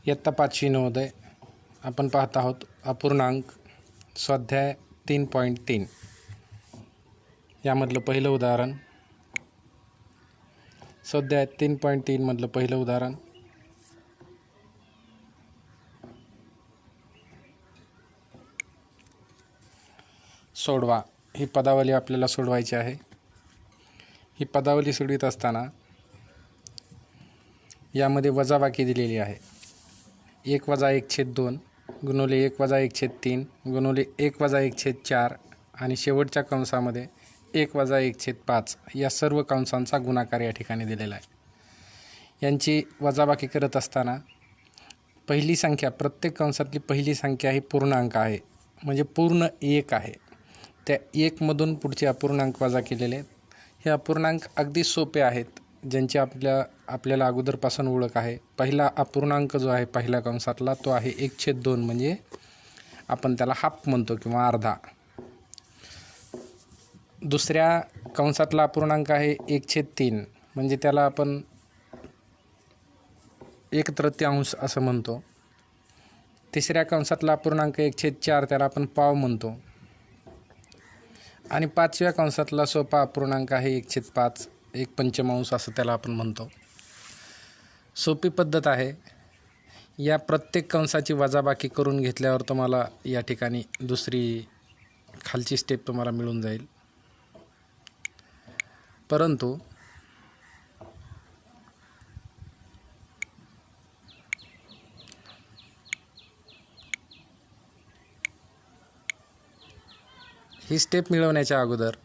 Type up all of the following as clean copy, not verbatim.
इयत्ता 5वी नवोदय आपण पाहत आहोत अपूर्णांक स्वाध्याय 3.3 यामधलं पहिलं उदाहरण. स्वाध्याय 3.3 मधलं पहिलं उदाहरण. सोडवा. ही पदावली आपल्याला सोडवायची आहे. ही पदावली सोडवित असताना यामध्ये वजाबाकी दिलेली आहे. 1 + 1/2 गुणिले 1 + 1/3 गुणिले 1 + 1/4 आणि शेवटच्या कंसामध्ये 1 + 1/5 या सर्व कंसांचा गुणाकार या ठिकाणी दिलेला आहे. यांची वजाबाकी करत असताना पहिली संख्या, प्रत्येक कंसातली पहिली संख्या ही पूर्णांक आहे, म्हणजे पूर्ण 1 आहे. त्या 1 मधून पुढचे अपूर्णांक वजा केलेले आहेत. हे अपूर्णांक अगदी सोपे आहेत, ज्यांची आपल्याला अगोदरपासून ओळख आहे. पहिला अपूर्णांक जो आहे पहिल्या कंसातला तो आहे 1/2, म्हणजे आपण त्याला हाफ म्हणतो किंवा अर्धा. दुसऱ्या कंसातला अपूर्णांक आहे 1/3, म्हणजे त्याला आपण 1/3 असं म्हणतो. तिसऱ्या कंसातला अपूर्णांक 1/4, त्याला आपण पाव म्हणतो. आणि पाचव्या कंसातला सोपा अपूर्णांक आहे 1/5, 1/5 असं त्याला आपण म्हणतो. सोपी पद्धत आहे. या प्रत्येक कंसाची वजाबाकी करून घेतल्यावर तुम्हाला या ठिकाणी दुसरी खालची स्टेप तुम्हाला मिळून जाईल. परंतु ही स्टेप मिळवण्याच्या अगोदर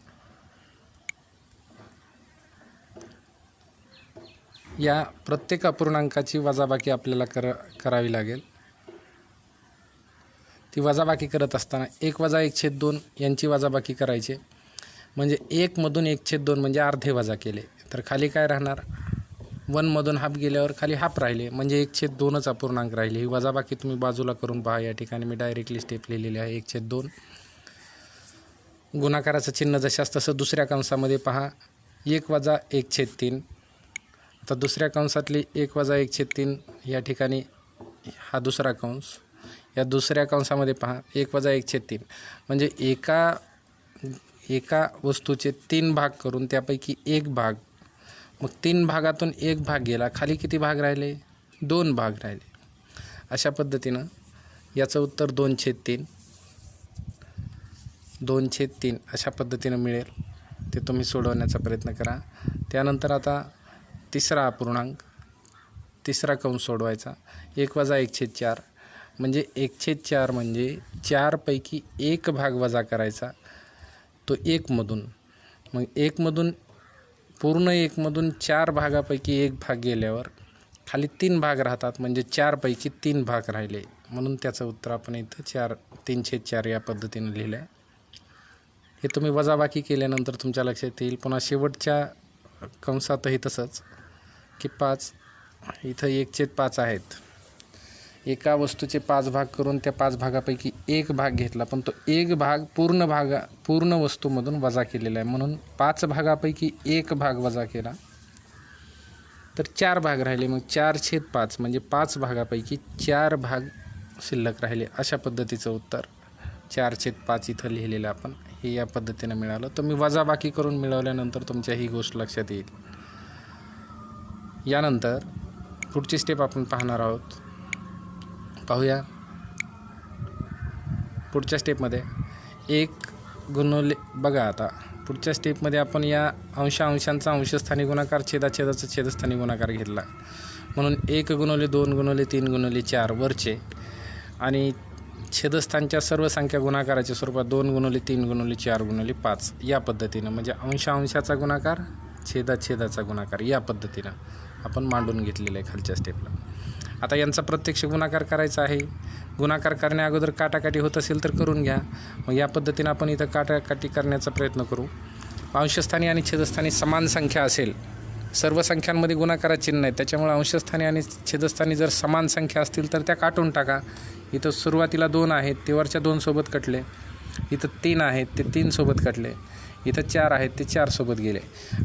या प्रत्येक अपूर्णांकाची वजाबाकी आपल्याला करावी लागेल. ती वजाबाकी करत असताना 1 + 1/2 यांची वजाबाकी करायची, म्हणजे 1 मधून 1/2 म्हणजे अर्धे वजा केले तर खाली काय राहणार. 1 मधून हाफ गेल्यावर खाली हाफ राहिले, म्हणजे 1/2च अपूर्णांक राहिले. ही वजाबाकी तुम्ही बाजूला करून पहा. या ठिकाणी मी डायरेक्टली स्टेप लिहिलेली आहे 1/2. गुणाकाराचं चिन्ह जशास तसं दुसऱ्या कंसामध्ये पहा 1 + 1/3. आता दुसऱ्या कंसातली 1 + 1/3 या ठिकाणी हा दुसरा कंस. या दुसऱ्या कंसामध्ये पहा 1 + 1/3, म्हणजे एका वस्तूचे 3 भाग करून त्यापैकी 1 भाग, मग 3 भागातून 1 भाग गेला, खाली किती भाग राहिले, 2 भाग राहिले. अशा पद्धतीनं याचं उत्तर 2/3. 2/3 अशा पद्धतीनं मिळेल. ते तुम्ही सोडवण्याचा प्रयत्न करा. त्यानंतर आता तिसरा अपूर्णांक, तिसरा कंस सोडवायचा. 1 + 1/4, म्हणजे 1/4 म्हणजे 4 पैकी 1 भाग वजा करायचा, तो 1 मधून. मग 1 मधून पूर्ण 1 मधून 4 भागापैकी 1 भाग गेल्यावर खाली 3 भाग राहतात, म्हणजे 4 पैकी 3 भाग राहिले, म्हणून त्याचं उत्तर आपण इथं 3/4 या पद्धतीनं लिहिलं आहे. हे तुम्ही वजाबाकी केल्यानंतर तुमच्या लक्षात येईल. पुन्हा शेवटच्या कंसातही तसंच की 5, इथं 1/5 आहेत. एका वस्तूचे 5 भाग करून त्या 5 भागापैकी 1 भाग घेतला, पण तो 1 भाग पूर्ण वस्तूमधून वजा केलेला आहे, म्हणून 5 भागापैकी 1 भाग वजा केला तर 4 भाग राहिले. मग 4/5 म्हणजे 5 भागापैकी 4 भाग शिल्लक राहिले. अशा पद्धतीचं उत्तर 4/5 इथं लिहिलेलं आपण हे या पद्धतीनं मिळालं. तुम्ही वजाबाकी करून मिळवल्यानंतर तुमच्या ही गोष्ट लक्षात येईल. यानंतर पुढची स्टेप आपण पाहणार आहोत. पाहूया. पुढच्या स्टेपमध्ये 1 गुणिले, बघा आता पुढच्या स्टेपमध्ये आपण या अंशांचा अंशस्थानी गुणाकार, छेदाचा छेदस्थानी गुणाकार घेतला, म्हणून 1 गुणिले 2 गुणिले 3 गुणिले 4 वरचे, आणि छेदस्थानच्या सर्व संख्या गुणाकाराच्या स्वरूपात 2 गुणिले 3 गुणिले 4 गुणिले 5 या पद्धतीनं, म्हणजे अंशाचा गुणाकार, छेदाचा गुणाकार या पद्धतीनं आपण मांडून घेतलेलं आहे खालच्या स्टेपला. आता यांचा प्रत्यक्ष गुणाकार करायचा आहे. गुणाकार करण्या अगोदर काटाकाटी होत असेल तर करून घ्या. मग या पद्धतीनं आपण इथं काटाकाटी करण्याचा प्रयत्न करू. अंशस्थानी आणि छेदस्थानी समान संख्या असेल, सर्व संख्यांमध्ये गुणाकाराचं चिन्ह आहे, त्याच्यामुळे अंशस्थानी आणि छेदस्थानी जर समान संख्या असतील तर त्या काटून टाका. इथं सुरुवातीला 2 आहेत, ते वरच्या 2 सोबत कटले. इथं 3 आहेत, ते 3 सोबत कटले. इथं 4 आहेत ते 4 सोबत गेले.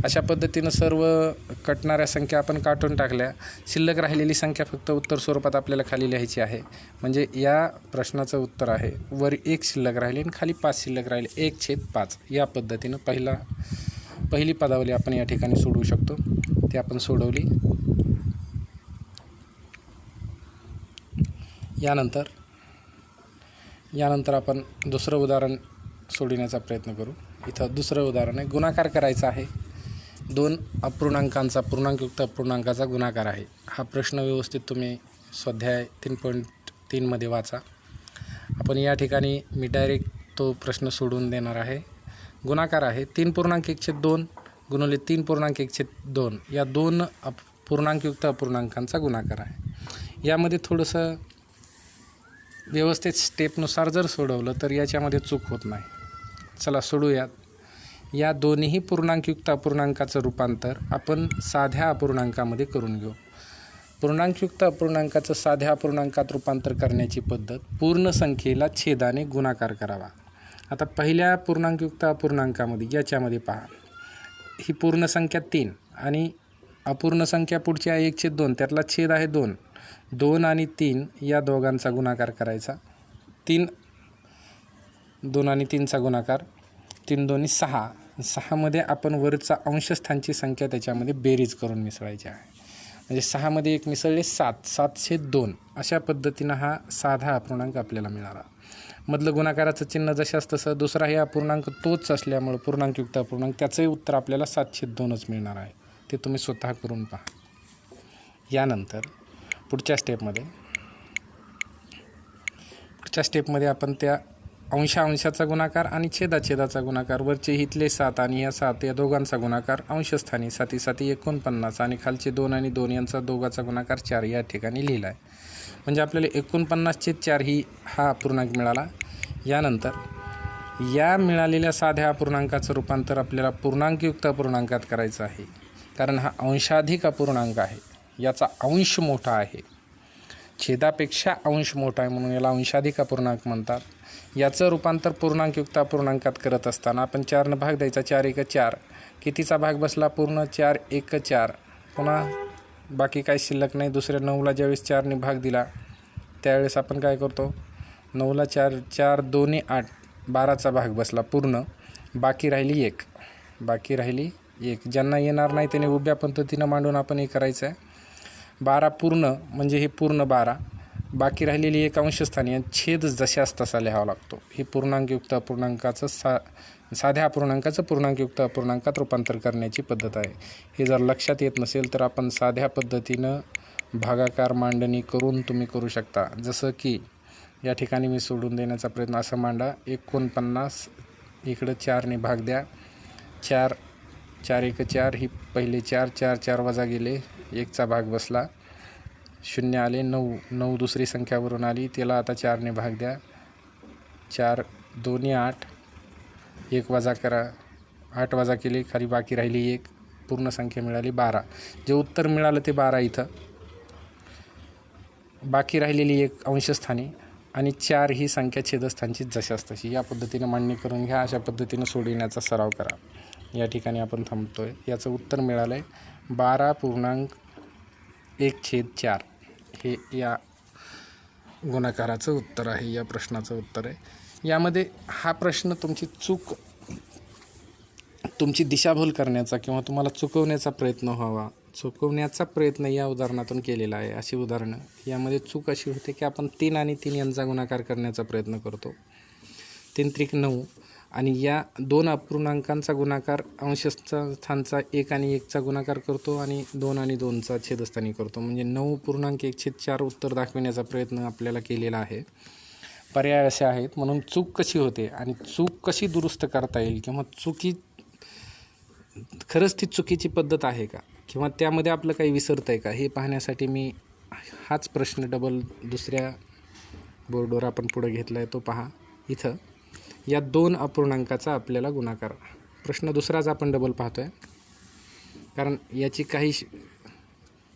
अशा पद्धतीनं सर्व कटणाऱ्या संख्या आपण काढून टाकल्या. शिल्लक राहिलेली संख्या फक्त उत्तर स्वरूपात आपल्याला खाली लिहायची आहे. म्हणजे या प्रश्नाचं उत्तर आहे वर 1 शिल्लक राहिले आणि खाली 5 शिल्लक राहिले, 1/5. या पद्धतीनं पहिली पदावली आपण या ठिकाणी सोडवू शकतो. ती आपण सोडवली. यानंतर आपण दुसरं उदाहरण सोडविण्याचा प्रयत्न करू. इथं दुसरं उदाहरण आहे, गुणाकार करायचा आहे. 2 अपूर्णांकांचा पूर्णांकयुक्त अपूर्णांकाचा गुणाकार आहे. हा प्रश्न व्यवस्थित तुम्ही स्वाध्याय 3.3 मध्ये वाचा. आपण या ठिकाणी मी डायरेक्ट तो प्रश्न सोडवून देणार आहे. गुणाकार आहे 3.1/2 गुणिले 3.1/2 या 2 पूर्णांकयुक्त अपूर्णांकांचा गुणाकार आहे. यामध्ये थोडंसं व्यवस्थित स्टेपनुसार जर सोडवलं तर याच्यामध्ये चूक होत नाही. चला सोडूयात. या दोन्ही पूर्णांकयुक्त अपूर्णांकाचं रूपांतर आपण साध्या अपूर्णांकामध्ये करून घेऊ. पूर्णांकयुक्त अपूर्णांकाचं साध्या अपूर्णांकात रूपांतर करण्याची पद्धत, पूर्ण संख्येला छेदाने गुणाकार करावा. आता पहिल्या पूर्णांकयुक्त अपूर्णांकामध्ये याच्यामध्ये पहा, ही पूर्ण संख्या 3 आणि अपूर्ण संख्या पुढची आहे 1/2. त्यातला छेद आहे 2. 2 आणि 3 या दोघांचा गुणाकार करायचा. 2 आणि 3चा गुणाकार, 3 दोन्ही 6. 6मध्ये आपण वरचा अंशस्थानची संख्या त्याच्यामध्ये बेरीज करून मिसळायची आहे. म्हणजे 6मध्ये 1 मिसळले 7. 7/2 अशा पद्धतीनं हा साधा अपूर्णांक आपल्याला मिळाला. मधलं गुणाकाराचं चिन्ह जशास तसं. दुसरा हे अपूर्णांक तोच असल्यामुळं पूर्णांकयुक्त अपूर्णांक, त्याचंही उत्तर आपल्याला 7/2च मिळणार आहे. ते तुम्ही स्वतः करून पहा. यानंतर पुढच्या स्टेपमध्ये आपण त्या अंशाचा गुणाकार आणि छेदाचा गुणाकार, वरचे इथले 7 आणि या 7 या दोघांचा गुणाकार अंशस्थानी 7 49 आणि खालचे 2 आणि 2 यांचा दोघांचा गुणाकार 4 या ठिकाणी लिहिला आहे. म्हणजे आपल्याला 49/4 हा अपूर्णांक मिळाला. यानंतर या मिळालेल्या साध्या अपूर्णांकाचं रूपांतर आपल्याला पूर्णांकयुक्त अपूर्णांकात करायचं आहे. कारण हा अंशाधिक अपूर्णांक आहे, याचा अंश मोठा आहे, छेदापेक्षा अंश मोठा आहे, म्हणून याला अंशाधिक अपूर्णांक म्हणतात. याचं रूपांतर पूर्णांकयुक्त अपूर्णांकात करत असताना आपण 4 भाग द्यायचा. 4 × 4 कितीचा भाग बसला? पूर्ण. 4 × 4 पुन्हा बाकी काही शिल्लक नाही. दुसऱ्या 9ला ज्यावेळेस 4ने भाग दिला त्यावेळेस आपण काय करतो, 9ला 4 2 8 12चा भाग बसला पूर्ण. बाकी राहिली 1. ज्यांना येणार नाही त्याने उभ्या पद्धतीनं मांडून आपण हे करायचं आहे. 12 पूर्ण म्हणजे हे पूर्ण 12. बाकी राहिलेली 1 अंशस्थानी आणि छेद जशास तसा लिहावा लागतो. हे पूर्णांकयुक्त अपूर्णांकाचं साध्या अपूर्णांकाचं पूर्णांकयुक्त अपूर्णांकात रूपांतर करण्याची पद्धत आहे. हे जर लक्षात येत नसेल तर आपण साध्या पद्धतीनं भागाकार मांडणी करून तुम्ही करू शकता. जसं की या ठिकाणी मी सोडून देण्याचा प्रयत्न असं मांडा. 49 इकडं 4ने भाग द्या. 4 × 4 ही पहिले 4 वजा गेले, 1चा भाग बसला, 0 आले. 9 दुसरी संख्यावरून आली, त्याला आता 4ने भाग द्या. 4 2 8 1 वजा करा, 8 वजा केले, खाली बाकी राहिली 1, पूर्ण संख्या मिळाली 12. जे उत्तर मिळालं ते 12 इथं. बाकी राहिलेली 1 अंशस्थानी आणि 4 ही संख्या छेदस्थानची जशास तशी. या पद्धतीने मांडणी करून घ्या. अशा पद्धतीनं सोडविण्याचा सराव करा. या ठिकाणी आपण थांबतोय. याचं उत्तर मिळालं आहे 12.1/4. हे या गुणाकाराचं उत्तर आहे, या प्रश्नाचं उत्तर आहे. यामध्ये हा प्रश्न तुमची दिशाभूल करण्याचा किंवा तुम्हाला चुकवण्याचा प्रयत्न या उदाहरणातून केलेला आहे. अशी उदाहरणं यामध्ये चूक अशी होते की आपण 3 आणि 3 यांचा गुणाकार करण्याचा प्रयत्न करतो. 3 त्रिक 9 आणि या 2 अपूर्णांकांचा गुणाकार अंशस्थानचा 1 आणि 1चा गुणाकार करतो आणि 2 आणि 2चा छेदस्थानी करतो. म्हणजे 9.1/4 उत्तर दाखविण्याचा प्रयत्न आपल्याला केलेला आहे. पर्याय असे आहेत. म्हणून चूक कशी होते आणि चूक कशी दुरुस्त करता येईल किंवा खरंच ती चुकीची पद्धत आहे का किंवा त्यामध्ये आपलं काही विसरतं आहे का हे पाहण्यासाठी मी हाच प्रश्न डबल दुसऱ्या बोर्डवर आपण पुढे घेतला आहे. तो पहा. इथं या 2 अपूर्णांकाचा आपल्याला गुणाकार, प्रश्न दुसराच आपण डबल पाहतो आहे कारण याची काही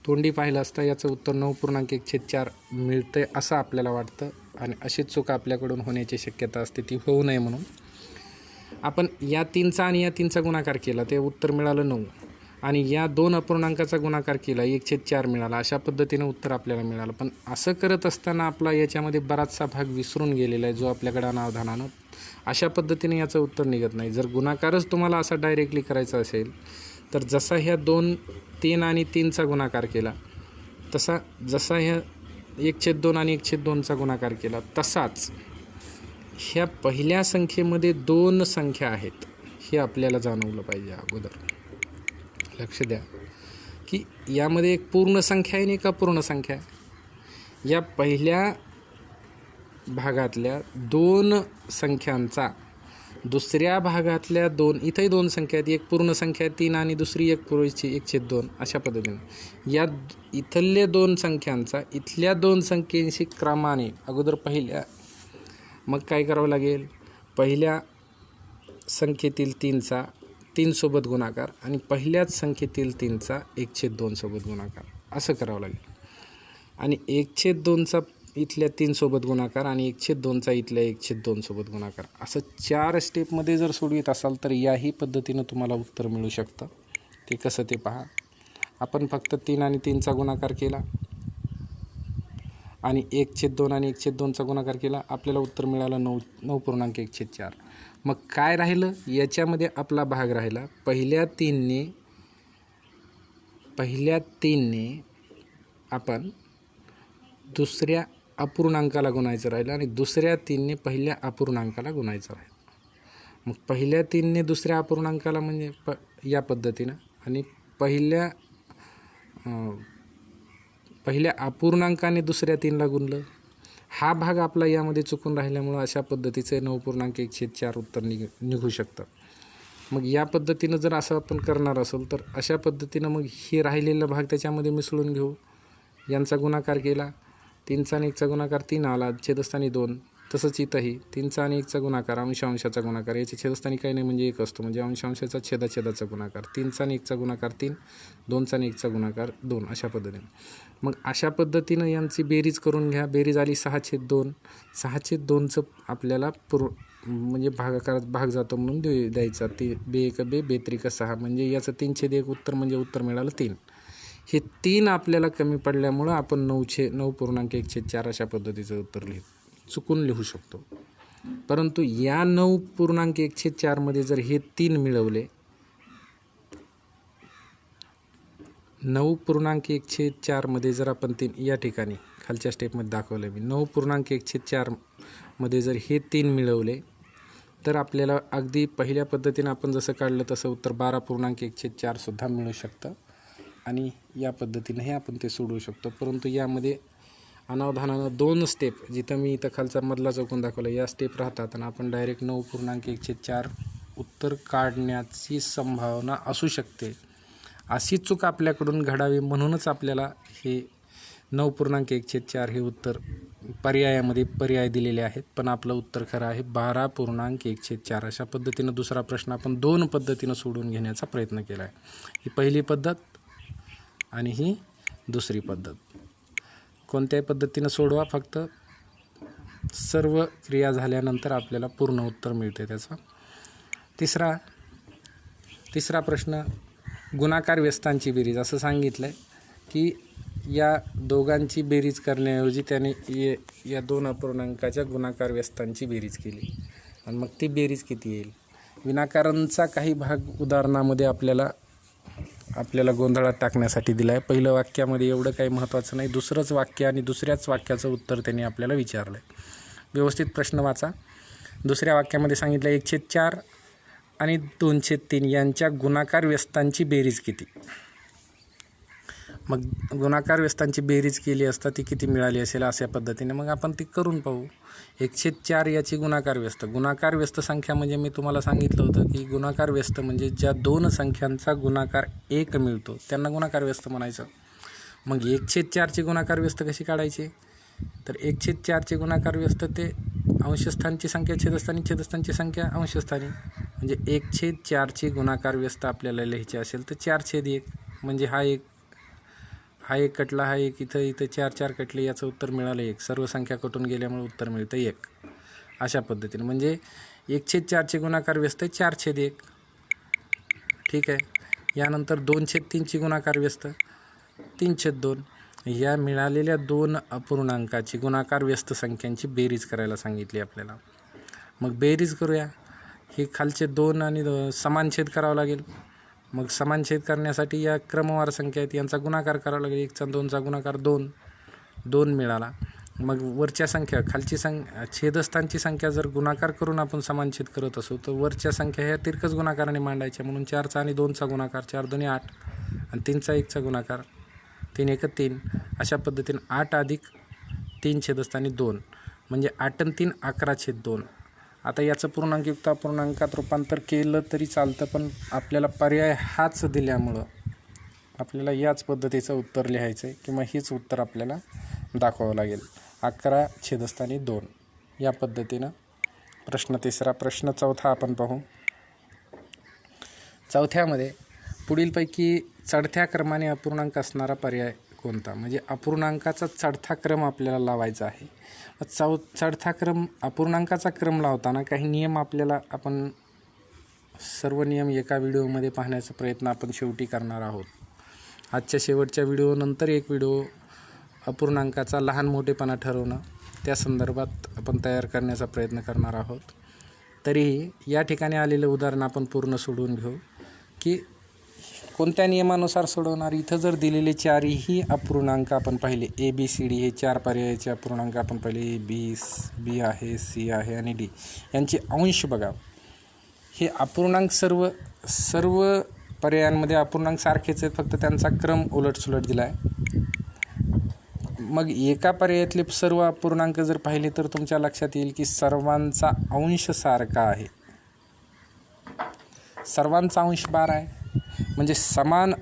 तोंडी पाहिलं असता याचं उत्तर 9.1/4 मिळतं आहे असं आपल्याला वाटतं आणि अशीच चूक आपल्याकडून होण्याची शक्यता असते. ती होऊ नये म्हणून आपण या 3चा आणि या 3चा गुणाकार केला ते उत्तर मिळालं 9 आणि या 2 अपूर्णांकाचा गुणाकार केला 1/4 मिळाला. अशा पद्धतीनं उत्तर आपल्याला मिळालं. पण असं करत असताना आपला याच्यामध्ये बराचसा भाग विसरून गेलेला आहे जो आपल्याकडे अनावधानानं. अशा पद्धतीने याचं उत्तर निघत नाही. जर गुणाकारच तुम्हाला असा डायरेक्टली करायचा असेल तर जसा ह्या 3 आणि 3चा गुणाकार केला जसा ह्या 1/2 आणि 1/2चा गुणाकार केला तसाच ह्या पहिल्या संख्येमध्ये 2 संख्या आहेत हे आपल्याला जाणवलं पाहिजे अगोदर. लक्ष द्या की यामध्ये एक पूर्ण संख्या आहे आणि एक अपूर्ण संख्या आहे. या पहिल्या भागातल्या 2 संख्यांचा दुसऱ्या भागातल्या 2 इथंही 2 संख्या आहेत. एक पूर्ण संख्या आहे 3 आणि दुसरी एक पूर्वीची 1/2. अशा पद्धतीने या इथल्या 2 संख्यांचा इथल्या 2 संख्येशी क्रमाने अगोदर पहिल्या मग काय करावं लागेल, पहिल्या संख्येतील 3चा 3 सोबत गुणाकार आणि पहिल्याच संख्येतील 3चा 1/2 सोबत गुणाकार असं करावं लागेल. आणि 1/2चा इथल्या 3 सोबत गुणाकार आणि 1/2चा इथल्या 1/2 सोबत गुणाकार असं 4 स्टेपमध्ये जर सोडवित असाल तर याही पद्धतीनं तुम्हाला उत्तर मिळू शकतं. ते कसं ते पहा. आपण फक्त 3 आणि 3चा गुणाकार केला आणि 1/2 आणि 1/2चा गुणाकार केला. आपल्याला उत्तर मिळालं 9.1/4. मग काय राहिलं याच्यामध्ये आपला भाग राहिला पहिल्या 3ने आपण दुसऱ्या अपूर्णांकाला गुणायचं राहिलं आणि दुसऱ्या 3ने पहिल्या अपूर्णांकाला गुणायचं राहिलं. मग पहिल्या 3ने दुसऱ्या अपूर्णांकाला म्हणजे या पद्धतीनं आणि पहिल्या अपूर्णांकाने दुसऱ्या 3ला गुणलं. हा भाग आपला यामध्ये चुकून राहिल्यामुळं अशा पद्धतीचे 9.1/4 उत्तर निघू शकतं. मग या पद्धतीनं जर असं आपण करणार असेल तर अशा पद्धतीनं मग हे राहिलेला भाग त्याच्यामध्ये मिसळून घेऊ. यांचा गुणाकार केला 3चा आणि 1चा गुणाकार 3 आला छेदस्थानी 2. तसंच इथंही 3चा आणि 1चा गुणाकार अंशाचा गुणाकार याच्या छेदस्थानी काही नाही म्हणजे 1 असतो म्हणजे अंशाचा छेदाचा गुणाकार 3चा आणि 1चा गुणाकार 3 2चा आणि 1चा गुणाकार 2 अशा पद्धतीने. मग अशा पद्धतीनं यांची बेरीज करून घ्या. बेरीज आली 6/2. 6/2चं आपल्याला म्हणजे भागाकारात भाग जातो म्हणून द्यायचा. ते बे 1 बे 3 6 म्हणजे याचं 3/1 उत्तर म्हणजे उत्तर मिळालं 3. हे 3 आपल्याला कमी पडल्यामुळं आपण 9.1/4 अशा पद्धतीचं उत्तर चुकून लिहू शकतो. परंतु या 9.1/4 मध्ये जर हे 3 मिळवले 9.1/4 मध्ये जर आपण 3 या ठिकाणी खालच्या स्टेपमध्ये दाखवलं मी 9.1/4 मध्ये जर हे 3 मिळवले तर आपल्याला अगदी पहिल्या पद्धतीनं आपण जसं काढलं तसं उत्तर 12.1/4 सुद्धा मिळू शकतं आणि या पद्धतीनं हे आपण ते सोडवू शकतो. परंतु यामध्ये अनावधानानं 2 स्टेप जिथं मी इथं खालचा मधला चौकोन दाखवला या स्टेप राहतात आणि आपण डायरेक्ट 9.1/4 उत्तर काढण्याची संभावना असू शकते. अशी चूक आपल्याकडून घडावी म्हणूनच आपल्याला हे 9.1/4 हे उत्तर पर्यायामध्ये पर्याय दिलेले आहेत. पण आपलं उत्तर खरं आहे 12.1/4. अशा पद्धतीनं दुसरा प्रश्न आपण 2 पद्धतीनं सोडवून घेण्याचा प्रयत्न केला आहे. ही पहिली पद्धत आणि ही दुसरी पद्धत. कोणत्याही पद्धतीनं सोडवा फक्त सर्व क्रिया झाल्यानंतर आपल्याला पूर्ण उत्तर मिळते त्याचं. तिसरा प्रश्न गुणाकार व्यस्तांची बेरीज असं सांगितलं आहे की या दोघांची बेरीज करण्याऐवजी त्याने या 2 अपूर्णांकाच्या गुणाकार व्यस्तांची बेरीज केली आणि मग ती बेरीज किती येईल. विनाकारणचा काही भाग उदाहरणामध्ये आपल्याला गोंधळात टाकण्यासाठी दिला आहे. पहिलं वाक्यामध्ये एवढं काही महत्त्वाचं नाही. दुसरंच वाक्य आणि दुसऱ्याच वाक्याचं उत्तर त्यांनी आपल्याला विचारलं आहे. व्यवस्थित प्रश्न वाचा. दुसऱ्या वाक्यामध्ये सांगितलं 1/4 आणि 2/3 यांच्या गुणाकार व्यस्तांची बेरीज किती. मग गुणाकार व्यस्तांची बेरीज केली असता ती किती मिळाली असेल अशा पद्धतीने मग आपण ती करून पाहू. 1/4 याची गुणाकार व्यस्त संख्या म्हणजे मी तुम्हाला सांगितलं होतं की गुणाकार व्यस्त म्हणजे ज्या 2 संख्यांचा गुणाकार 1 मिळतो त्यांना गुणाकार व्यस्त म्हणायचं. मग 1/4ची गुणाकार व्यस्त कशी काढायची तर 1/4ची गुणाकार व्यस्त ते अंशस्थानची संख्या छेदस्थानची संख्या अंशस्थानी म्हणजे 1/4ची गुणाकार व्यस्त आपल्याला लिहायची असेल तर 4/1 म्हणजे हा एक कटला हा एक इथं 4 कटले याचं उत्तर मिळालं 1. सर्व संख्या कटून गेल्यामुळे उत्तर मिळतं 1 अशा पद्धतीने. म्हणजे 1/4चे गुणाकार व्यस्त 4/1. ठीक आहे. यानंतर 2/3ची गुणाकार व्यस्त 3/2. या मिळालेल्या दोन अपूर्णांकाची गुणाकार व्यस्त संख्यांची बेरीज करायला सांगितली आपल्याला. मग बेरीज करूया. हे खालचे 2 आणि समान छेद करावं लागेल. मग समान छेद करण्यासाठी या क्रमवार संख्या आहेत यांचा गुणाकार करावा लागेल. 1चा 2चा गुणाकार 2 मिळाला. मग वरच्या संख्या खालची छेदस्थानची संख्या जर गुणाकार करून आपण समान छेद करत असू तर वरच्या संख्या ह्या तिरकस गुणाकाराने मांडायच्या. म्हणून 4चा आणि 2चा गुणाकार 4 2 8 आणि 3चा 1चा गुणाकार 3 1 3. अशा पद्धतीने 8 अधिक 3 छेदस्थानी 2 म्हणजे 8 आणि 3 11/2. आता याचं पूर्णांकयुक्त अपूर्णांकात रूपांतर केलं तरी चालतं, पण आपल्याला पर्याय हाच दिल्यामुळं आपल्याला याच पद्धतीचं उत्तर लिहायचं आहे किंवा हेच उत्तर आपल्याला दाखवावं लागेल. 11/2 या पद्धतीनं प्रश्न तिसरा. प्रश्न चौथा आपण पाहू. चौथ्यामध्ये पुढीलपैकी चढत्या क्रमाने अपूर्णांक असणारा पर्याय कोणता? म्हणजे अपूर्णांकाचा चढता क्रम आपल्याला लावायचा आहे. चढता क्रम अपूर्णांकाचा क्रम लावताना काही नियम आपल्याला आपण सर्व नियम एका व्हिडिओमध्ये पाहण्याचा प्रयत्न आपण शेवटी करणार आहोत. आजच्या शेवटच्या व्हिडिओनंतर एक व्हिडिओ अपूर्णांकाचा लहान मोठेपणा ठरवणं त्या संदर्भात आपण तयार करण्याचा प्रयत्न करणार आहोत. तरीही या ठिकाणी आलेलं उदाहरण आपण पूर्ण सोडवून घेऊ की कोणत्या नियमानुसार सोडवणार. इथं जर दिलेले चारही अपूर्णांक आपण पाहिले ABCD हे 4 पर्यायाचे अपूर्णांक आपण पाहिले. बी आहे, C आहे आणि D यांचे अंश बघा. हे अपूर्णांक सर्व पर्यायांमध्ये अपूर्णांक सारखेच आहेत, फक्त त्यांचा क्रम उलटसुलट दिला आहे. मग एका पर्यायातले सर्व अपूर्णांक जर पाहिले तर तुमच्या लक्षात येईल की सर्वांचा अंश सारखा आहे. सर्वांचा अंश 12 आहे. म्हणजे समान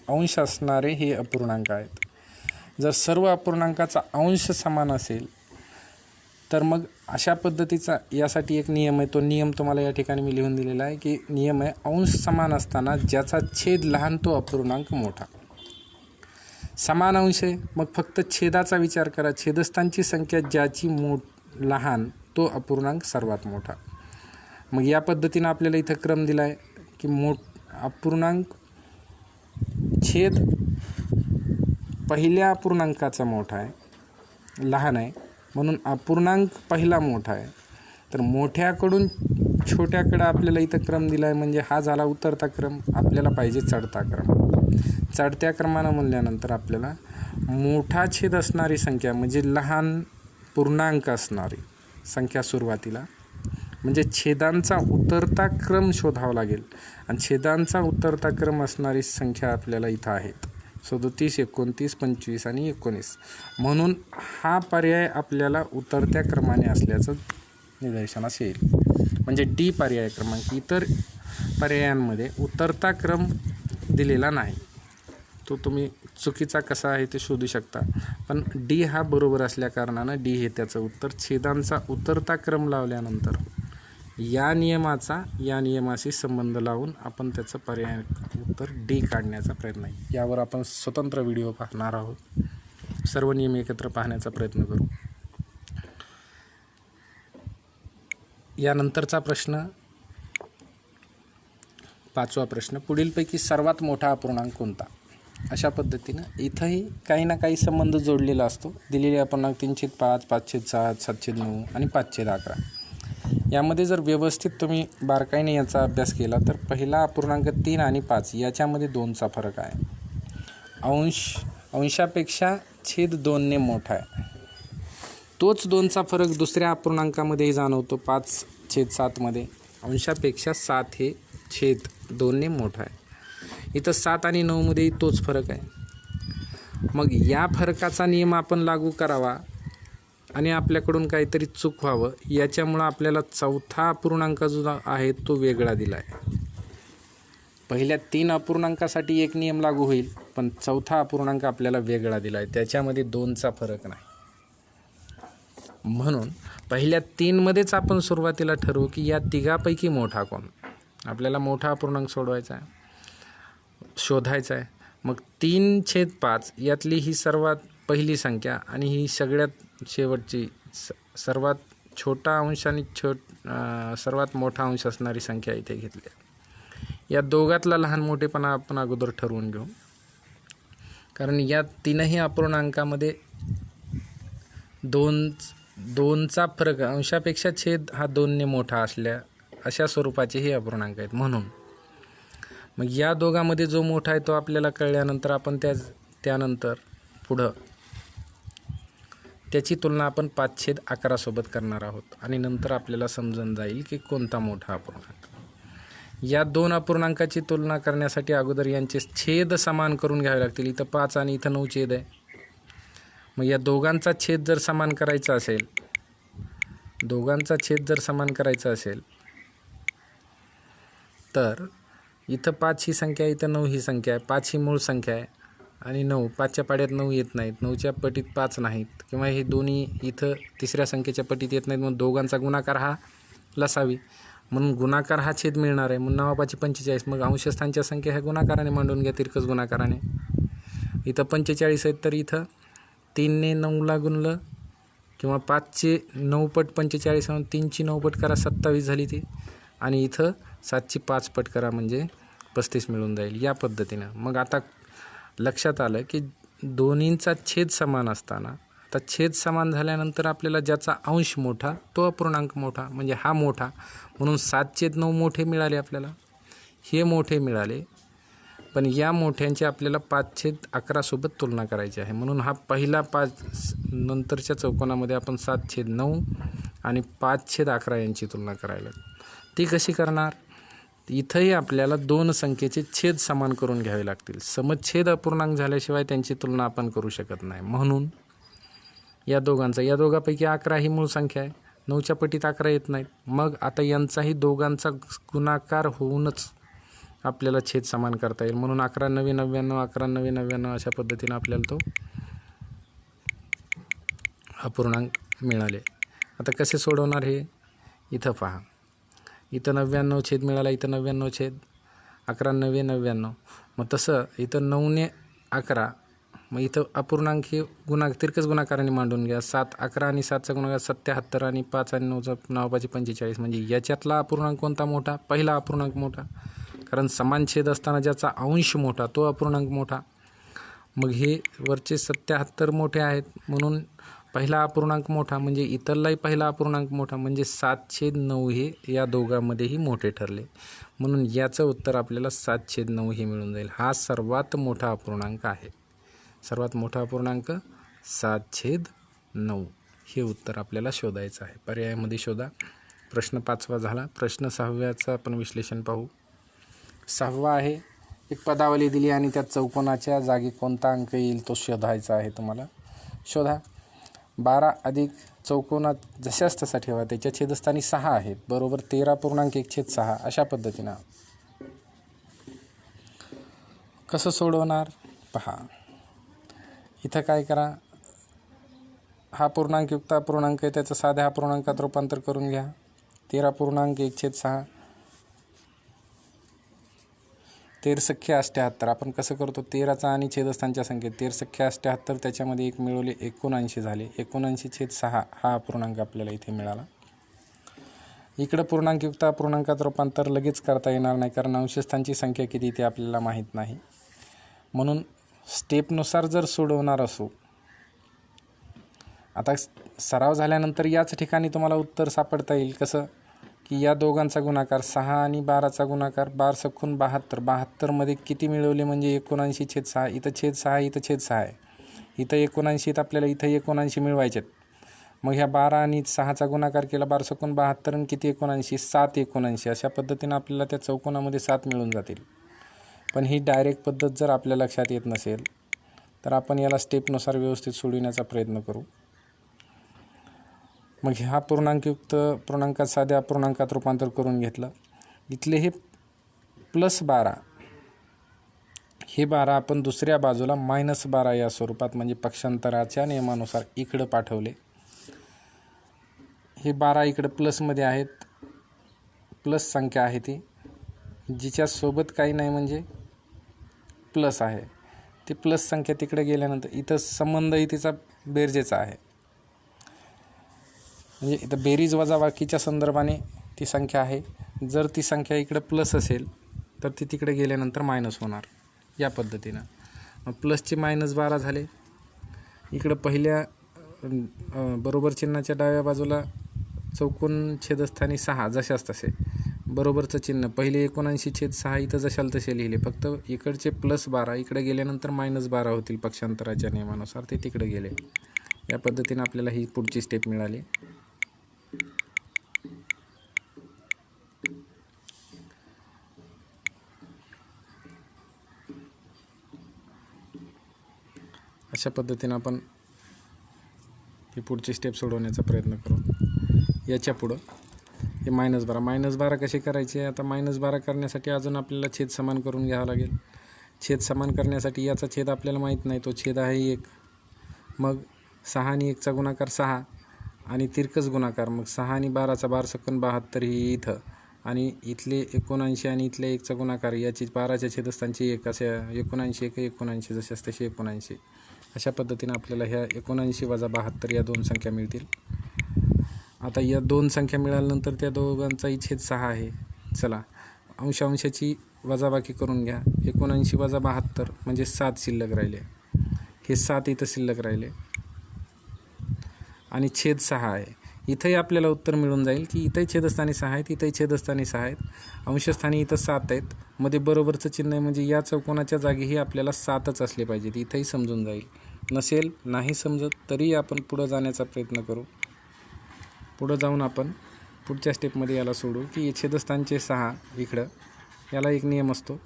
अंश असणारे हे अपूर्णांक आहेत. जर सर्व अपूर्णांकाचा अंश समान असेल तर मग अशा पद्धतीचा यासाठी एक नियम आहे. तो नियम तुम्हाला या ठिकाणी मी लिहून दिलेला आहे की नियम आहे अंश समान असताना ज्याचा छेद लहान तो अपूर्णांक मोठा. समान अंश आहे मग फक्त छेदाचा विचार करा. छेदस्थानची संख्या ज्याची लहान तो अपूर्णांक सर्वात मोठा. मग या पद्धतीनं आपल्याला इथं क्रम दिला आहे की अपूर्णांक छेद पहिल्या अपूर्णांकाचा मोठा आहे, लहान आहे म्हणून अपूर्णांक पहिला मोठा आहे. तर मोठ्याकडून छोट्याकडं आपल्याला इथं क्रम दिला आहे म्हणजे हा झाला उतरता क्रम. आपल्याला पाहिजे चढता क्रम. चढत्या क्रमानं म्हणल्यानंतर आपल्याला मोठा छेद असणारी संख्या म्हणजे लहान पूर्णांक असणारी संख्या सुरुवातीला म्हणजे छेदांचा उतरता क्रम शोधावा लागेल. आणि छेदांचा उतरता क्रम असणारी संख्या आपल्याला इथं आहेत 37 29 25 आणि 19. म्हणून हा पर्याय आपल्याला उतरत्या क्रमाने असल्याचं निदर्शनास येईल. म्हणजे D पर्याय क्रमांक. इतर पर्यायांमध्ये उतरता क्रम दिलेला नाही. तो तुम्ही चुकीचा कसा आहे ते शोधू शकता, पण D हा बरोबर असल्या कारणानं D हे त्याचं उत्तर. छेदांचा उतरता क्रम लावल्यानंतर या नियमाशी संबंध लावून आपण त्याचं पर्याय उत्तर D काढण्याचा प्रयत्न आहे. यावर आपण स्वतंत्र व्हिडिओ पाहणार आहोत. सर्व नियम एकत्र पाहण्याचा प्रयत्न करू. यानंतरचा प्रश्न 5वा प्रश्न. पुढीलपैकी सर्वात मोठा अपूर्णांक कोणता? अशा पद्धतीनं इथंही काही ना काही संबंध जोडलेला असतो. दिलेले अपूर्णांक 3/5 5/7 7/9 आणि 5/11. यामध्ये जर व्यवस्थित तुम्ही बारकाईने याचा अभ्यास केला तर पहिला अपूर्णांक 3 आणि 5 याच्यामध्ये 2चा फरक आहे. अंशापेक्षा छेद 2ने मोठा आहे. तोच 2चा फरक दुसऱ्या अपूर्णांकामध्येही जाणवतो 5/7 अंशापेक्षा 7 हे छेद 2ने मोठा आहे. इथं 7 आणि 9मध्येही तोच फरक आहे. मग या फरकाचा नियम आपण लागू करावा आणि आपल्याकडून काहीतरी चूक व्हावं याच्यामुळं आपल्याला चौथा अपूर्णांक जो आहे तो वेगळा दिला आहे. पहिल्या 3 अपूर्णांकासाठी एक नियम लागू होईल, पण चौथा अपूर्णांक आपल्याला वेगळा दिला आहे. त्याच्यामध्ये 2चा फरक नाही. म्हणून पहिल्या 3मध्येच आपण सुरुवातीला ठरवू की या तिघापैकी मोठा कोण. आपल्याला मोठा अपूर्णांक शोधायचा आहे. मग 3/5 यातली ही सर्वात पहिली संख्या आणि ही सगळ्यात शेवटची सर्वात छोटा अंश आणि सर्वात मोठा अंश असणारी संख्या इथे घेतली आहे. या दोघातला लहान मोठेपणा आपण अगोदर ठरवून घेऊ, कारण या तीनही अपूर्णांकामध्ये दोनचा फरक, अंशापेक्षा छेद हा 2ने मोठा असल्या अशा स्वरूपाचे हे अपूर्णांक आहेत. म्हणून मग या दोघांमध्ये जो मोठा आहे तो आपल्याला कळल्यानंतर आपण त्यानंतर पुढं त्याची तुलना आपण 5/11 सोबत करणार आहोत आणि नंतर आपल्याला समजून जाईल की कोणता मोठा अपूर्णांक. या दोन अपूर्णांकाची तुलना करण्यासाठी अगोदर यांचे छेद समान करून घ्यावे लागतील. इथं 5 आणि इथं 9 छेद आहे. मग या दोघांचा छेद जर समान करायचा असेल, तर इथं 5 ही संख्या, इथं 9 ही संख्या आहे. 5 ही मूळ संख्या आहे आणि 9 5च्या पाड्यात 9 येत नाहीत, 9च्या पटीत 5 नाहीत, किंवा हे दोन्ही इथं तिसऱ्या संख्येच्या पटीत येत नाहीत. मग दोघांचा गुणाकार हा लसावी, म्हणून गुणाकार हा छेद मिळणार आहे. म्हणून 9×5 = 45. मग अंशस्थानच्या संख्या ह्या गुणाकाराने मांडून घ्या, तिरकस गुणाकाराने. इथं 45 आहेत, तर इथं 3ने 9ला गुणलं, किंवा 5चे 9 पट 45 म्हणून 3ची 9 पट करा, 27 झाली ती, आणि इथं 7ची 5 पट करा म्हणजे 35 मिळून जाईल. या पद्धतीनं मग आता लक्षात आलं की दोन्हींचा छेद समान असताना, आता छेद समान झाल्यानंतर आपल्याला ज्याचा अंश मोठा तो अपूर्णांक मोठा, म्हणजे हा मोठा, म्हणून 7/9 मोठे मिळाले आपल्याला. हे मोठे मिळाले, पण या मोठ्यांची आपल्याला 5/11 सोबत तुलना करायची आहे. म्हणून हा पहिला 5 नंतरच्या चौकोनामध्ये आपण 7/9 आणि 5/11 यांची तुलना करायला. ती कशी करणार? इथंही आपल्याला दोन संख्येचे छेद समान करून घ्यावे लागतील. समछेद अपूर्णांक झाल्याशिवाय त्यांची तुलना आपण करू शकत नाही. म्हणून या दोघांपैकी 11 ही मूळ संख्या आहे, 9च्या पटीत 11 येत नाहीत. मग आता यांचाही दोघांचा गुणाकार होऊनच आपल्याला छेद समान करता येईल. म्हणून 11×9 = 99, 11×9 = 99 अशा पद्धतीनं आपल्याला तो अपूर्णांक मिळाले. आता कसे सोडवणार हे? इथं पहा, इथं 99 छेद मिळाला, इथं 99 छेद, 11×9 = 99. मग तसं इथं 9ने 11, मग इथं अपूर्णांक हे तिरकस गुणाकाराने मांडून घ्या. 7 11 आणि 7चा गुणाकार 77 आणि 5 आणि 9चा 9×5 = 45. म्हणजे याच्यातला अपूर्णांक कोणता मोठा? पहिला अपूर्णांक मोठा, कारण समान छेद असताना ज्याचा अंश मोठा तो अपूर्णांक मोठा. मग हे वरचे 77 मोठे आहेत, म्हणून पहिला अपूर्णांक मोठा, म्हणजे इतरलाही पहिला अपूर्णांक मोठा, म्हणजे 7/9 हे या दोघांमध्येही मोठे ठरले. म्हणून याचं उत्तर आपल्याला 7/9 हे मिळून जाईल. हा सर्वात मोठा अपूर्णांक आहे. सर्वात मोठा अपूर्णांक 7/9 हे उत्तर आपल्याला शोधायचं आहे. पर्यायामध्ये शोधा. प्रश्न 5वा झाला. प्रश्न 6व्याचं आपण विश्लेषण पाहू. 6वा आहे, एक पदावली दिली आणि त्यात चौकोनाच्या जागी कोणता अंक येईल तो शोधायचा आहे तुम्हाला. शोधा. 12 अधिक चौकोनात जशाच तसा ठेवा, त्याच्या छेदस्थानी 6 आहेत, बरोबर 13.1/6 अशा पद्धतीनं. कसं सोडवणार पहा. इथं काय करा, हा पूर्णांकयुक्त अपूर्णांक आहे, त्याचं साध्या अपूर्णांकात रूपांतर करून घ्या. 13.1/6 13×78. आपण कसं करतो, 13चा आणि छेदस्थानच्या संख्येत 13×78, त्याच्यामध्ये 1 मिळवले, 79 झाले. 79/6 हा अपूर्णांक आपल्याला इथे मिळाला. इकडं पूर्णांकयुक्त अपूर्णांकात रूपांतर लगेच करता येणार नाही, कारण अंशस्थानची संख्या किती ते आपल्याला माहीत नाही. म्हणून स्टेपनुसार जर सोडवणार असू, आता सराव झाल्यानंतर याच ठिकाणी तुम्हाला उत्तर सापडता येईल. कसं की या दोघांचा गुणाकार 6 आणि 12चा गुणाकार 12×72, 72मध्ये किती मिळवले म्हणजे 79/6. इथं छेद 6, इथं छेद 6 आहे, इथं 79, आपल्याला इथं 79 मिळवायचेत. मग ह्या 12 आणि 6चा गुणाकार केला, 12×72 आणि किती 79, 7/79. अशा पद्धतीनं आपल्याला त्या चौकोनामध्ये 7 मिळून जातील. पण ही डायरेक्ट पद्धत जर आपल्या लक्षात येत नसेल तर आपण याला स्टेपनुसार व्यवस्थित सोडविण्याचा प्रयत्न करू. मग ह्या पूर्णांकयुक्त पूर्णांकात साध्या अपूर्णांकात रूपांतर करून घेतलं. इथले हे +12, हे 12 आपण दुसऱ्या बाजूला -12 या स्वरूपात, म्हणजे पक्षांतराच्या नियमानुसार इकडं पाठवले. हे 12 इकडं प्लसमध्ये आहेत, प्लस संख्या आहे ती, जिच्यासोबत काही नाही म्हणजे प्लस आहे. ती प्लस संख्या तिकडे गेल्यानंतर इथं संबंधही तिचा बेरजेचा आहे. म्हणजे इथं बेरीज वजाबाकीच्या संदर्भाने ती संख्या आहे. जर ती संख्या इकडं प्लस असेल तर ती तिकडे गेल्यानंतर मायनस होणार. या पद्धतीनं मग प्लसचे -12 झाले. इकडं पहिल्या बरोबर चिन्हाच्या डाव्या बाजूला चौकोन छेदस्थानी 6 जशास तसे, बरोबरचं चिन्ह पहिले 79/6 इथं जशाल तसे लिहिले, फक्त इकडचे +12 इकडे गेल्यानंतर -12 होतील पक्षांतराच्या नियमानुसार, ते तिकडे गेले. या पद्धतीने आपल्याला ही पुढची स्टेप मिळाली. अशा पद्धतीने आपण ही पुढची स्टेप सोडवण्याचा प्रयत्न करू. याच्या पुढं हे -12 कसे करायचे. आता -12 करण्यासाठी अजून आपल्याला छेद समान करून घ्यावा लागेल. छेद समान करण्यासाठी याचा छेद आपल्याला माहीत नाही, तो छेद आहे 1. मग 6 आणि 1चा गुणाकार 6 आणि तिरकस गुणाकार, मग 6 आणि 12चा 12×72 ही इथं, आणि इथले 79 आणि इथल्या 1चा गुणाकार, याची 12च्या छेदस्थानची 1 असे 79 79 जशास तसे 79. अशा पद्धतीने आपल्याला ह्या 79 - 72 या 2 संख्या मिळतील. आता या 2 संख्या मिळाल्यानंतर त्या दोघांचाही छेद 6 आहे. चला अंशाची वजाबाकी करून घ्या. 79 - 72 म्हणजे 7 शिल्लक राहिले. हे 7 इथं शिल्लक राहिले आणि छेद 6 आहे. इथंही आपल्याला उत्तर मिळून जाईल की इथंही छेदस्थानी 6 आहेत, इथंही छेदस्थानी 6 आहेत, अंशस्थानी इथं 7 आहेत, मध्ये बरोबरचं चिन्ह आहे, म्हणजे या चौकोनाच्या जागीही आपल्याला 7च असले पाहिजेत. इथंही समजून जाईल. नसेल, नाही समजत तरी आपण पुढं जाण्याचा प्रयत्न करू. पुढं जाऊन आपण पुढच्या स्टेपमध्ये याला सोडू की छेदस्थानचे 6 इकडं. याला एक नियम असतो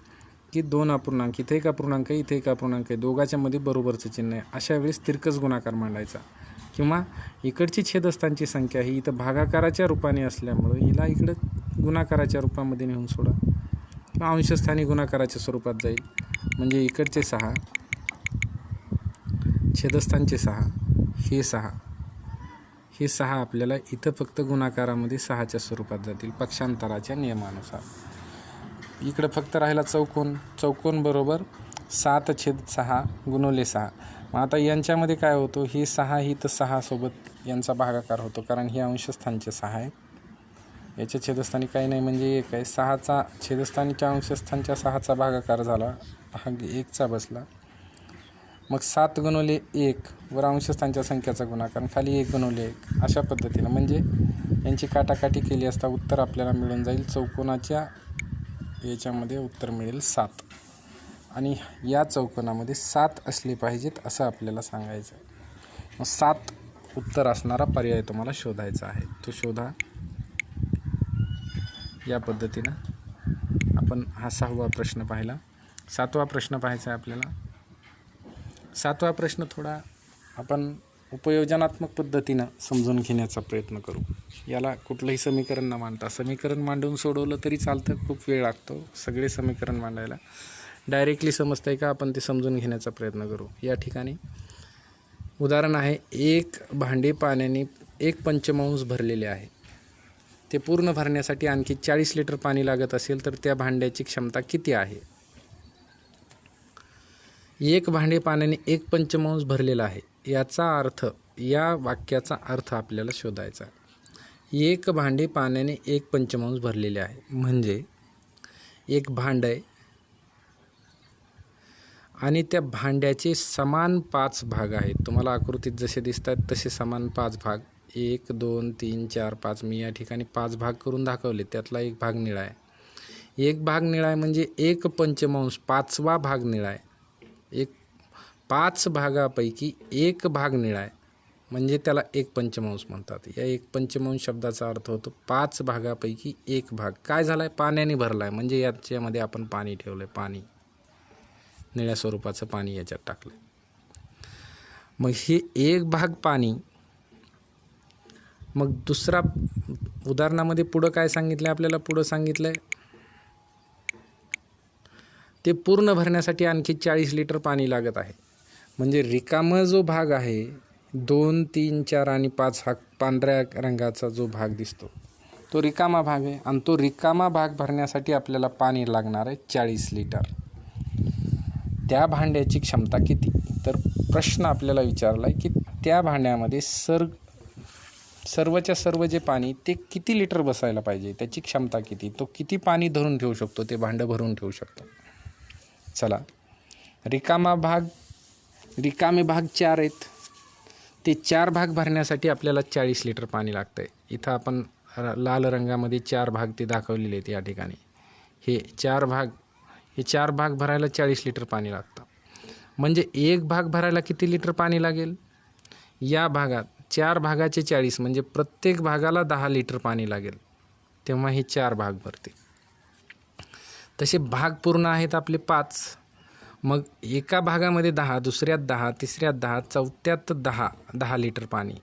की 2 अपूर्णांक, इथे 1 अपूर्णांक आहे, इथे 1 अपूर्णांक आहे, दोघाच्या मध्ये बरोबरचं चिन्ह आहे. अशा वेळेस तिरकस गुणाकार मांडायचा, किंवा इकडची छेदस्थानची संख्या ही इथं भागाकाराच्या रूपाने असल्यामुळं हिला इकडं गुणाकाराच्या रूपामध्ये नेऊन सोडा, किंवा अंशस्थानी गुणाकाराच्या स्वरूपात जाईल. म्हणजे इकडचे 6, छेदस्थानचे 6, हे 6 आपल्याला इथं फक्त गुणाकारामध्ये 6च्या स्वरूपात जातील पक्षांतराच्या नियमानुसार. इकडं फक्त राहिला चौकोन बरोबर 7/6 गुणिले 6. मग आता यांच्यामध्ये काय होतो, ही 6 ही तर 6 सोबत यांचा भागाकार होतो, कारण हे अंशस्थानचे 6 आहेत. याच्या छेदस्थानी काही नाही म्हणजे 1 आहे. 6चा छेदस्थानीच्या अंशस्थानच्या 6चा भागाकार झाला, भाग 1चा बसला. मग 7 गुणिले 1 वर अंशस्थानच्या संख्याचा गुणाकार, खाली 1 गुणिले 1. अशा पद्धतीनं म्हणजे यांची काटाकाटी केली असता उत्तर आपल्याला मिळून जाईल. चौकोनाच्या याच्यामध्ये उत्तर मिळेल 7, आणि या चौकोनामध्ये 7 असले पाहिजेत असं आपल्याला सांगायचं. मग 7 उत्तर असणारा पर्याय तुम्हाला शोधायचा आहे, तो शोधा. या पद्धतीनं आपण हा 6वा प्रश्न पाहिला. 7वा प्रश्न पाहायचा आहे आपल्याला. 7वा प्रश्न थोडा आपण उपयोजनात्मक पद्धतीनं समजून घेण्याचा प्रयत्न करू. याला कुठलंही समीकरण न मांडता, समीकरण मांडून सोडवलं तरी चालतं, खूप वेळ लागतो सगळे समीकरण मांडायला. डायरेक्टली समजतं आहे का, आपण ते समजून घेण्याचा प्रयत्न करू. या ठिकाणी उदाहरण आहे, एक भांडे पाण्याने 1/5 भरलेले आहे. ते पूर्ण भरण्यासाठी आणखी 40 लिटर पाणी लागत असेल तर त्या भांड्याची क्षमता किती आहे. एक भांडे पाण्याने 1/5 भरलेलं आहे, याचा अर्थ, या वाक्याचा अर्थ आपल्याला शोधायचा. एक भांडे पाण्याने 1/5 भरलेले आहे म्हणजे एक भांडं आहे आणि त्या भांड्याचे समान 5 भाग आहेत. तुम्हाला आकृतीत जसे दिसतात तसे समान 5 भाग, 1 2 3 4 5. मी या ठिकाणी 5 भाग करून दाखवले, त्यातला एक भाग निळा आहे. एक भाग निळा आहे म्हणजे 1/5, 5वा भाग निळा आहे. 5 भागापैकी एक भाग निळा आहे म्हणजे त्याला 1/5 म्हणतात. या 1/5 शब्दाचा अर्थ होतो 5 भागापैकी एक भाग काय झाला आहे, पाण्याने भरला आहे. म्हणजे याच्यामध्ये आपण पाणी ठेवलं आहे, पाणी, निळ्या स्वरूपाचं पाणी याच्यात टाकलं. मग हे एक भाग पाणी. मग दुसरा उदाहरणामध्ये पुढं काय सांगितलं आपल्याला, पुढं सांगितलं आहे ते पूर्ण भरण्यासाठी आणखी 40 लिटर पाणी लागत आहे. म्हणजे रिकामा जो भाग आहे 2 3 4 आणि 5 हा पांढऱ्या रंगाचा जो भाग दिसतो तो रिकामा भाग आहे, आणि तो रिकामा भाग भरण्यासाठी आपल्याला पाणी लागणार आहे 40 लिटर. त्या भांड्याची क्षमता किती. तर प्रश्न आपल्याला विचारला आहे की त्या भांड्यामध्ये सर्वच्या सर्व जे पाणी ते किती लिटर बसायला पाहिजे, त्याची क्षमता किती, तो किती पाणी धरून ठेवू शकतो, ते भांडं भरून ठेवू शकतो. चला, रिकामे भाग 4 आहेत. ते 4 भाग भरण्यासाठी आपल्याला 40 लिटर पाणी लागतं आहे. इथं आपण लाल रंगामध्ये 4 भाग ते दाखवलेले आहेत या ठिकाणी. हे 4 भाग भरायला 40 लिटर पाणी लागतं. म्हणजे एक भाग भरायला किती लिटर पाणी लागेल? या भागात 4 भागाचे 40 म्हणजे प्रत्येक भागाला 10 लिटर पाणी लागेल. तेव्हा हे 4 भाग भरते. तसे भाग पूर्ण आहेत आपले 5. मग एका भागामध्ये 10, दुसऱ्यात 10, तिसऱ्यात 10, चौथ्यात 10 लिटर पाणी.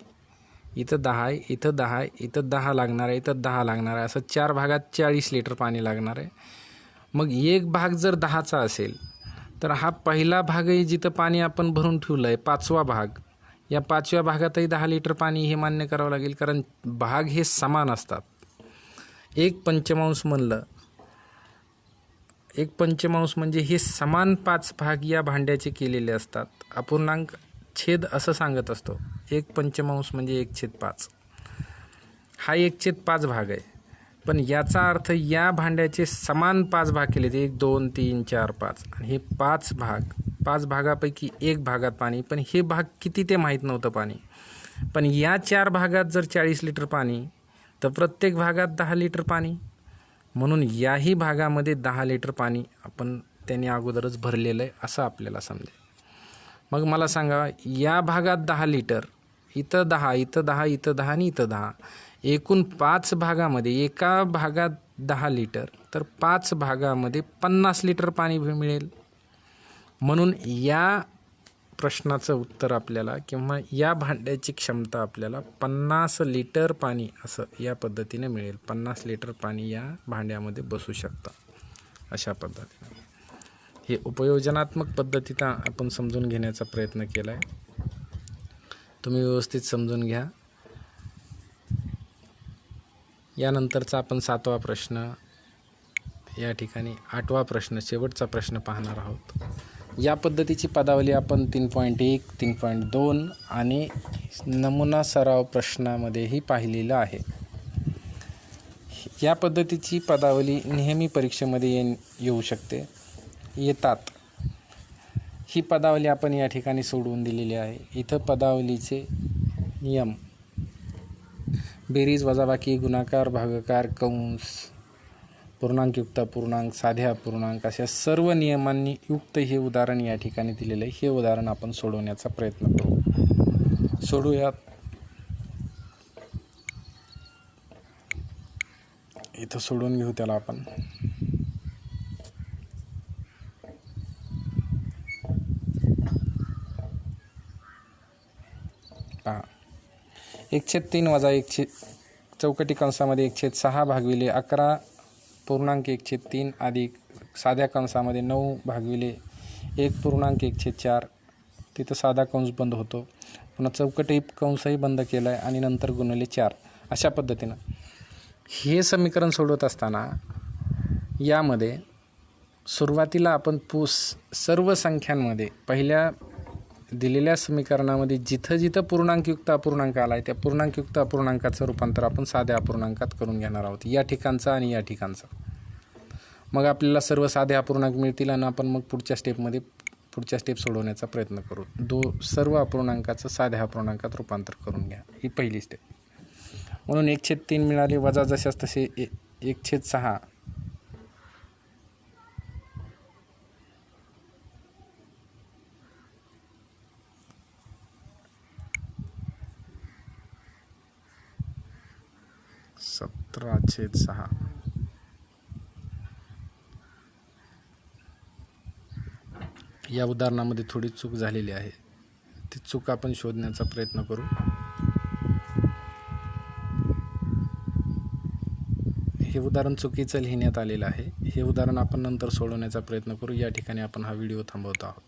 इथं 10 आहे, इथं 10 आहे, इथं 10 लागणार आहे, इथं 10 लागणार आहे. असं 4 भागात 40 लिटर पाणी लागणार आहे. मग एक भाग जर 10चा असेल तर हा पहिला भाग आहे जिथं पाणी आपण भरून ठेवलं आहे, 5वा भाग. या 5व्या भागातही 10 लिटर पाणी हे मान्य करावं लागेल, कारण भाग हे समान असतात. एक पंचमांश म्हणजे हे समान 5 भाग या भांड्याचे केलेले असतात. अपूर्णांक छेद असं सांगत असतो. 1/5 म्हणजे 1/5. हा 1/5 भाग आहे. पण याचा अर्थ या भांड्याचे समान 5 भाग केले ते 1 2 3 4 5 आणि हे 5 भागापैकी 1 भागात पाणी. पण हे भाग किती ते माहीत नव्हतं पाणी. पण या 4 भागात जर 40 लिटर पाणी तर प्रत्येक भागात 10 लिटर पाणी. म्हणून याही भागामध्ये 10 लिटर पाणी आपण त्याने अगोदरच भरलेलं आहे असं आपल्याला समजेल. मग मला सांगा, या भागात 10 लिटर, इथं 10, इथं 10, इथं 10 आणि इथं 10, एकूण 5 भागामध्ये एका भागात 10 लिटर तर 5 भागामध्ये 50 लिटर पाणी मिळेल. म्हणून या प्रश्नाचं उत्तर आपल्याला किंवा या भांड्याची क्षमता आपल्याला 50 लिटर पाणी असं या पद्धतीने मिळेल. 50 लिटर पाणी या भांड्यामध्ये बसू शकतं अशा पद्धतीने. हे उपयोजनात्मक पद्धतीनं आपण समजून घेण्याचा प्रयत्न केला आहे. तुम्ही व्यवस्थित समजून घ्या. यानंतरचा आपण 7वा प्रश्न, या ठिकाणी 8वा प्रश्न, शेवटचा प्रश्न पाहणार आहोत. या पद्धतीची पदावली आपण 3.1, 3.2 आणि नमुना सराव प्रश्नामध्येही पाहिलेलं आहे. या पद्धतीची पदावली नेहमी परीक्षेमध्ये येऊ शकते, येतात. ही पदावली आपण या ठिकाणी सोडवून दिलेली आहे. इथं पदावलीचे नियम बेरीज, वजाबाकी, गुणाकार, भागाकार, कंस, पूर्णांकयुक्त अपूर्णांक, साध्या अपूर्णांक अशा सर्व नियमांनी युक्त हे उदाहरण या ठिकाणी दिलेलं आहे. हे उदाहरण आपण सोडवण्याचा प्रयत्न करू. सोडूयात. इथं सोडून घेऊ त्याला आपण. पहा, 1/3 वजा 1 चौकटी कंसामध्ये 1/6 भागविले 11 पूर्णांक 1/3 अधिक साध्या कंसामध्ये 9 भागविले 1 पूर्णांक 1/4. तिथं साधा कंस बंद होतो. पुन्हा चौकटी कंसही बंद केला आहे आणि नंतर गुणिले 4. अशा पद्धतीनं हे समीकरण सोडवत असताना यामध्ये सुरुवातीला आपण सर्व संख्यांमध्ये पहिल्या दिलेल्या समीकरणामध्ये जिथं जिथं पूर्णांकयुक्त अपूर्णांक आला आहे त्या पूर्णांकयुक्त अपूर्णांकाचं रूपांतर आपण साध्या अपूर्णांकात करून घेणार आहोत, या ठिकाणचं आणि या ठिकाणचं. मग आपल्याला सर्व साधे अपूर्णांक मिळतील आणि आपण मग पुढच्या स्टेप सोडवण्याचा प्रयत्न करू. सर्व अपूर्णांकाचं साध्या अपूर्णांकात रूपांतर करून घ्या, ही पहिली स्टेप. म्हणून 1/3 मिळाले, वजा जशास तसे 1/6 17/6. या उदाहरणामध्ये थोडी चूक झालेली आहे, ती चूक आपण शोधण्याचा प्रयत्न करू. हे उदाहरण चुकीचं लिहिण्यात आलेलं आहे. हे उदाहरण आपण नंतर सोडवण्याचा प्रयत्न करू. या ठिकाणी आपण हा व्हिडिओ थांबवत आहोत.